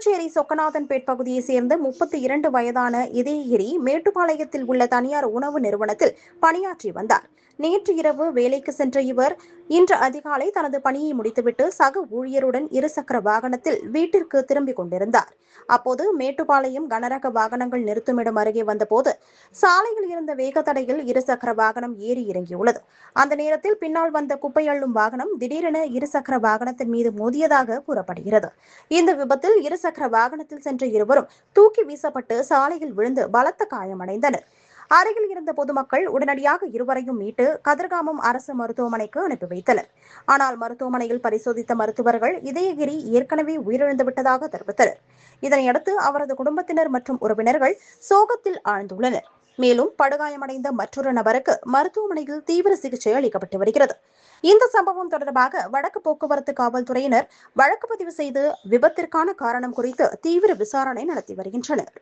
புதுச்சேரி சொக்கநாதன்பேட் பகுதியைச் சேர்ந்த 32 வயதான இதயகிரி மேட்டுப்பாளையத்தில் உள்ள தனியார் உணவு நிறுவனத்தில் பணியாற்றி வந்தார். நேற்று இரவு வேலைக்கு சென்ற இவர் இன்று அதிகாலை தனது பணியை முடித்துவிட்டு சக ஊழியருடன் இருசக்கர வாகனத்தில் வீட்டிற்கு திரும்பிக் கொண்டிருந்தார். அப்போது மேட்டுப்பாளையம் கனரக வாகனங்கள் நிறுத்துமிடம் அருகே வந்தபோது சாலையில் இருந்த வேகத்தடையில் இருசக்கர வாகனம் ஏறி இறங்கியுள்ளது. அந்த நேரத்தில் பின்னால் வந்த குப்பை அள்ளும் வாகனம் திடீரென இருசக்கர வாகனத்தின் மீது மோதியதாக கூறப்படுகிறது. இந்த விபத்தில் இருசக்கர வாகனத்தில் சென்ற இருவரும் தூக்கி வீசப்பட்டு சாலையில் விழுந்து பலத்த காயமடைந்தனர். அருகில் இருந்த பொதுமக்கள் உடனடியாக இருவரையும் மீட்டு கதிர்காமம் அரசு மருத்துவமனைக்கு அனுப்பி வைத்தனர். ஆனால் மருத்துவமனையில் பரிசோதித்த மருத்துவர்கள் இதயகிரி ஏற்கனவே உயிரிழந்துவிட்டதாக தெரிவித்தனர். இதனையடுத்து அவரது குடும்பத்தினர் மற்றும் உறவினர்கள் சோகத்தில் ஆழ்ந்துள்ளனர். மேலும் படுகாயமடைந்த மற்றொரு நபருக்கு மருத்துவமனையில் தீவிர சிகிச்சை அளிக்கப்பட்டு வருகிறது. இந்த சம்பவம் தொடர்பாக வடக்கு போக்குவரத்து காவல்துறையினர் வழக்கு பதிவு செய்து விபத்திற்கான காரணம் குறித்து தீவிர விசாரணை நடத்தி வருகின்றனர்.